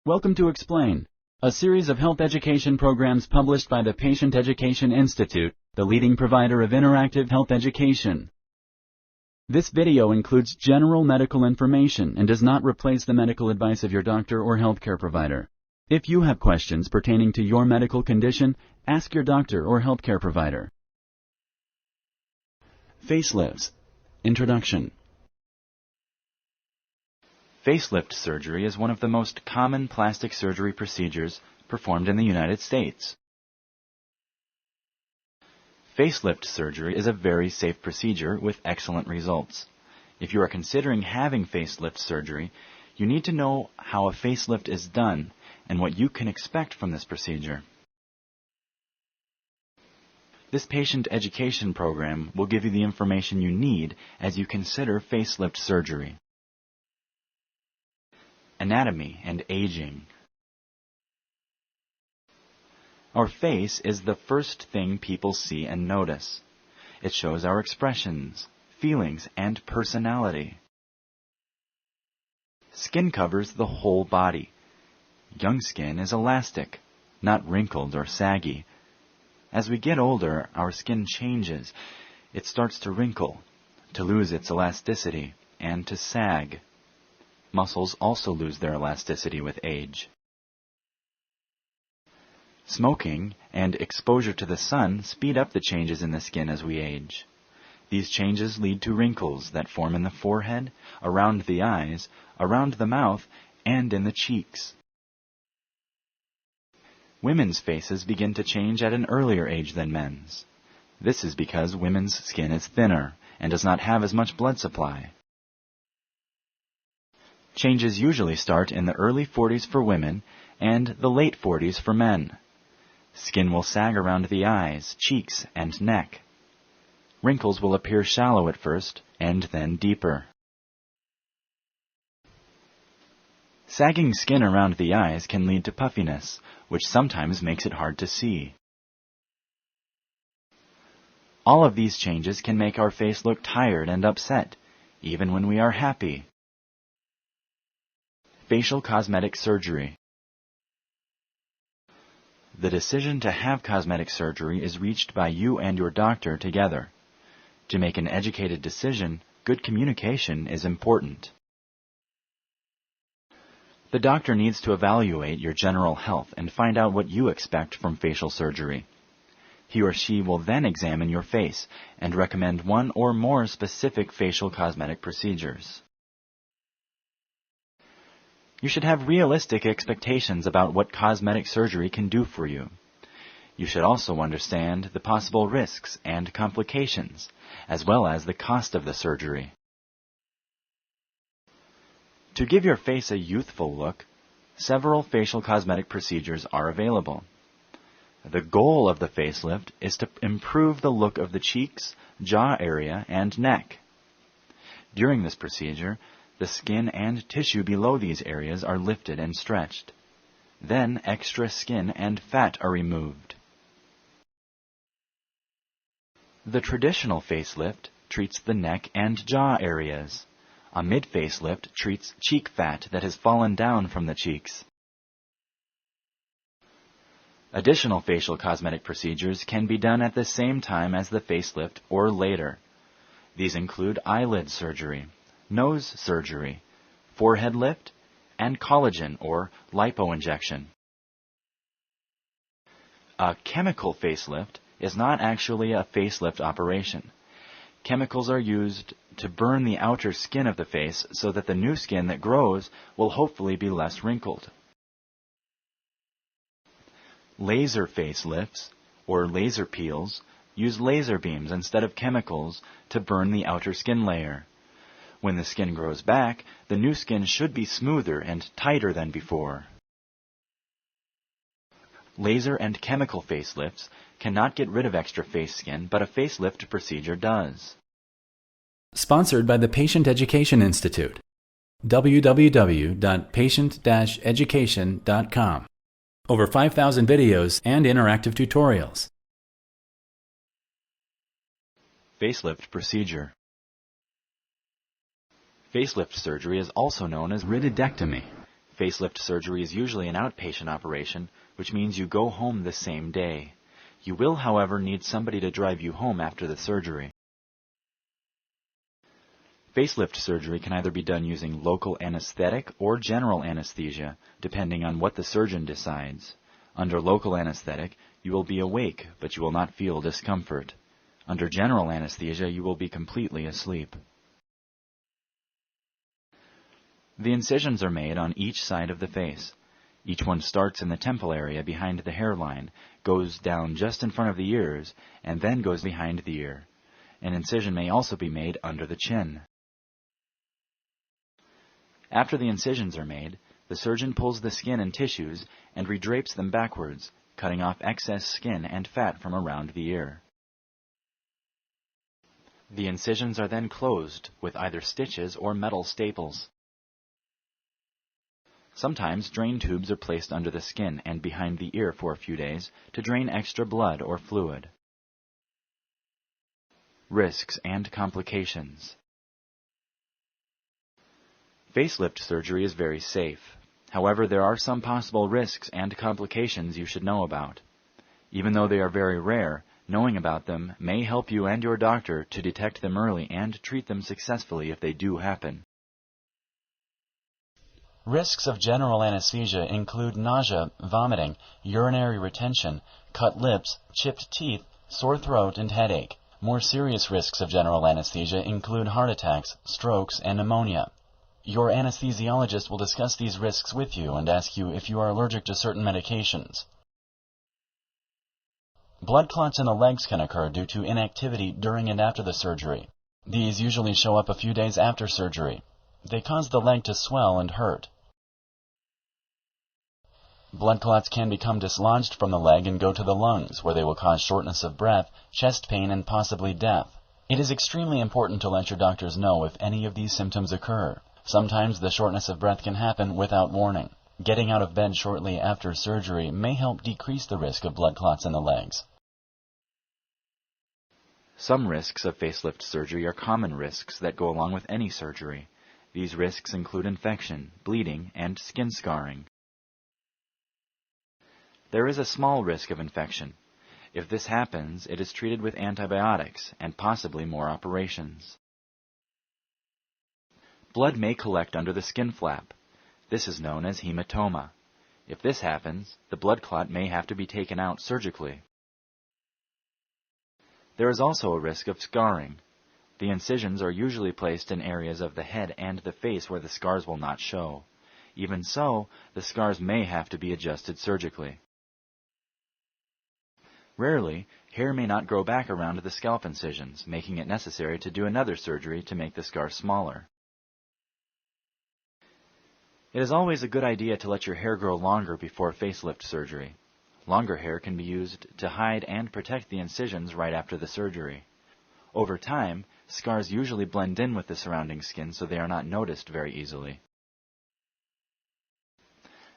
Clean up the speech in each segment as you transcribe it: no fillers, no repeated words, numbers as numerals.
Welcome to Explain, a series of health education programs published by the Patient Education Institute, the leading provider of interactive health education. This video includes general medical information and does not replace the medical advice of your doctor or healthcare provider. If you have questions pertaining to your medical condition, ask your doctor or healthcare provider. Facelifts. Introduction. Facelift surgery is one of the most common plastic surgery procedures performed in the United States. Facelift surgery is a very safe procedure with excellent results. If you are considering having facelift surgery, you need to know how a facelift is done and what you can expect from this procedure. This patient education program will give you the information you need as you consider facelift surgery. Anatomy and aging. Our face is the first thing people see and notice. It shows our expressions, feelings, and personality. Skin covers the whole body. Young skin is elastic, not wrinkled or saggy. As we get older, our skin changes. It starts to wrinkle, to lose its elasticity, and to sag. Muscles also lose their elasticity with age. Smoking and exposure to the sun speed up the changes in the skin as we age. These changes lead to wrinkles that form in the forehead, around the eyes, around the mouth, and in the cheeks. Women's faces begin to change at an earlier age than men's. This is because women's skin is thinner and does not have as much blood supply. Changes usually start in the early 40s for women and the late 40s for men. Skin will sag around the eyes, cheeks, and neck. Wrinkles will appear shallow at first and then deeper. Sagging skin around the eyes can lead to puffiness, which sometimes makes it hard to see. All of these changes can make our face look tired and upset, even when we are happy. Facial cosmetic surgery. The decision to have cosmetic surgery is reached by you and your doctor together. To make an educated decision, good communication is important. The doctor needs to evaluate your general health and find out what you expect from facial surgery. He or she will then examine your face and recommend one or more specific facial cosmetic procedures. You should have realistic expectations about what cosmetic surgery can do for you. You should also understand the possible risks and complications, as well as the cost of the surgery. To give your face a youthful look, several facial cosmetic procedures are available. The goal of the facelift is to improve the look of the cheeks, jaw area, and neck. During this procedure, the skin and tissue below these areas are lifted and stretched. Then extra skin and fat are removed. The traditional facelift treats the neck and jaw areas. A mid-facelift treats cheek fat that has fallen down from the cheeks. Additional facial cosmetic procedures can be done at the same time as the facelift or later. These include eyelid surgery, nose surgery, forehead lift, and collagen or lipo-injection. A chemical facelift is not actually a facelift operation. Chemicals are used to burn the outer skin of the face so that the new skin that grows will hopefully be less wrinkled. Laser facelifts, or laser peels, use laser beams instead of chemicals to burn the outer skin layer. When the skin grows back, the new skin should be smoother and tighter than before. Laser and chemical facelifts cannot get rid of extra face skin, but a facelift procedure does. Sponsored by the Patient Education Institute. www.patient-education.com. Over 5,000 videos and interactive tutorials. Facelift procedure. Facelift surgery is also known as rhytidectomy. Facelift surgery is usually an outpatient operation, which means you go home the same day. You will, however, need somebody to drive you home after the surgery. Facelift surgery can either be done using local anesthetic or general anesthesia, depending on what the surgeon decides. Under local anesthetic, you will be awake, but you will not feel discomfort. Under general anesthesia, you will be completely asleep. The incisions are made on each side of the face. Each one starts in the temple area behind the hairline, goes down just in front of the ears, and then goes behind the ear. An incision may also be made under the chin. After the incisions are made, the surgeon pulls the skin and tissues and redrapes them backwards, cutting off excess skin and fat from around the ear. The incisions are then closed with either stitches or metal staples. Sometimes drain tubes are placed under the skin and behind the ear for a few days to drain extra blood or fluid. Risks and complications. Facelift surgery is very safe. However, there are some possible risks and complications you should know about. Even though they are very rare, knowing about them may help you and your doctor to detect them early and treat them successfully if they do happen. Risks of general anesthesia include nausea, vomiting, urinary retention, cut lips, chipped teeth, sore throat, and headache. More serious risks of general anesthesia include heart attacks, strokes, and pneumonia. Your anesthesiologist will discuss these risks with you and ask you if you are allergic to certain medications. Blood clots in the legs can occur due to inactivity during and after the surgery. These usually show up a few days after surgery. They cause the leg to swell and hurt. Blood clots can become dislodged from the leg and go to the lungs, where they will cause shortness of breath, chest pain, and possibly death. It is extremely important to let your doctors know if any of these symptoms occur. Sometimes the shortness of breath can happen without warning. Getting out of bed shortly after surgery may help decrease the risk of blood clots in the legs. Some risks of facelift surgery are common risks that go along with any surgery. These risks include infection, bleeding, and skin scarring. There is a small risk of infection. If this happens, it is treated with antibiotics and possibly more operations. Blood may collect under the skin flap. This is known as hematoma. If this happens, the blood clot may have to be taken out surgically. There is also a risk of scarring. The incisions are usually placed in areas of the head and the face where the scars will not show. Even so, the scars may have to be adjusted surgically. Rarely, hair may not grow back around the scalp incisions, making it necessary to do another surgery to make the scar smaller. It is always a good idea to let your hair grow longer before facelift surgery. Longer hair can be used to hide and protect the incisions right after the surgery. Over time, scars usually blend in with the surrounding skin so they are not noticed very easily.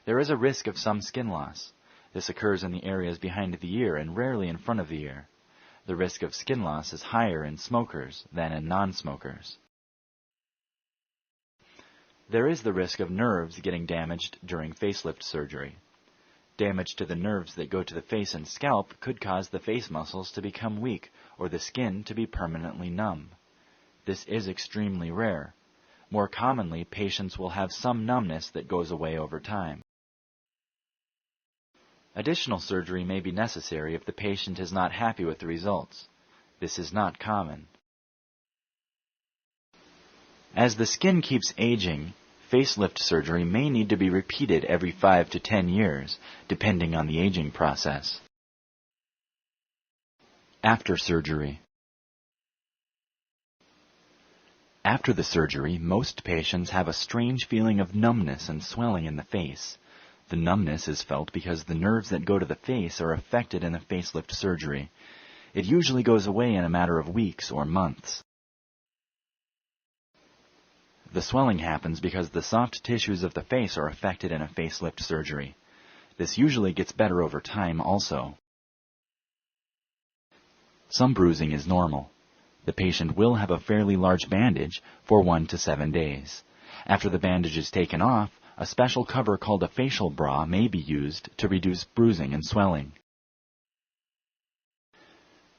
There is a risk of some skin loss. This occurs in the areas behind the ear and rarely in front of the ear. The risk of skin loss is higher in smokers than in non-smokers. There is the risk of nerves getting damaged during facelift surgery. Damage to the nerves that go to the face and scalp could cause the face muscles to become weak or the skin to be permanently numb. This is extremely rare. More commonly, patients will have some numbness that goes away over time. Additional surgery may be necessary if the patient is not happy with the results. This is not common. As the skin keeps aging, facelift surgery may need to be repeated every 5 to 10 years, depending on the aging process. After surgery. After the surgery, most patients have a strange feeling of numbness and swelling in the face. The numbness is felt because the nerves that go to the face are affected in the facelift surgery. It usually goes away in a matter of weeks or months. The swelling happens because the soft tissues of the face are affected in a facelift surgery. This usually gets better over time also. Some bruising is normal. The patient will have a fairly large bandage for 1 to 7 days. After the bandage is taken off, a special cover called a facial bra may be used to reduce bruising and swelling.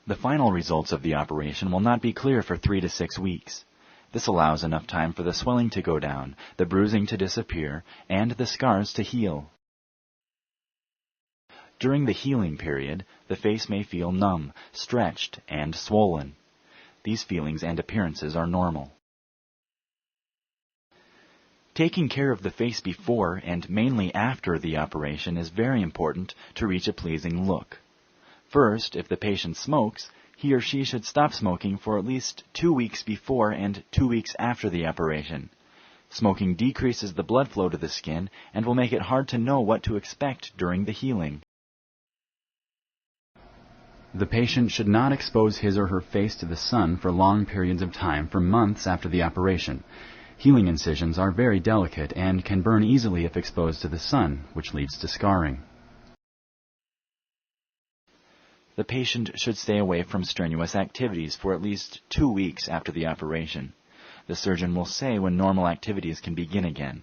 The final results of the operation will not be clear for 3 to 6 weeks. This allows enough time for the swelling to go down, the bruising to disappear, and the scars to heal. During the healing period, the face may feel numb, stretched, and swollen. These feelings and appearances are normal. Taking care of the face before and mainly after the operation is very important to reach a pleasing look. First, if the patient smokes, he or she should stop smoking for at least 2 weeks before and 2 weeks after the operation. Smoking decreases the blood flow to the skin and will make it hard to know what to expect during the healing. The patient should not expose his or her face to the sun for long periods of time for months after the operation. Healing incisions are very delicate and can burn easily if exposed to the sun, which leads to scarring. The patient should stay away from strenuous activities for at least 2 weeks after the operation. The surgeon will say when normal activities can begin again.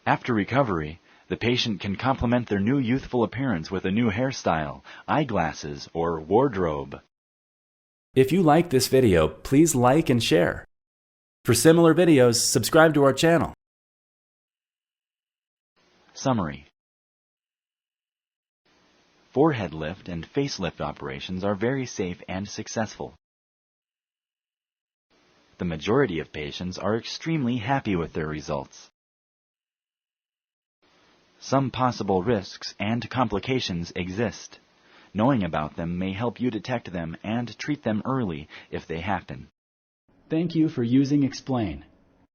After recovery, the patient can complement their new youthful appearance with a new hairstyle, eyeglasses, or wardrobe. If you like this video, please like and share. For similar videos, subscribe to our channel. Summary. Forehead lift and facelift operations are very safe and successful. The majority of patients are extremely happy with their results. Some possible risks and complications exist. Knowing about them may help you detect them and treat them early if they happen. Thank you for using Explain.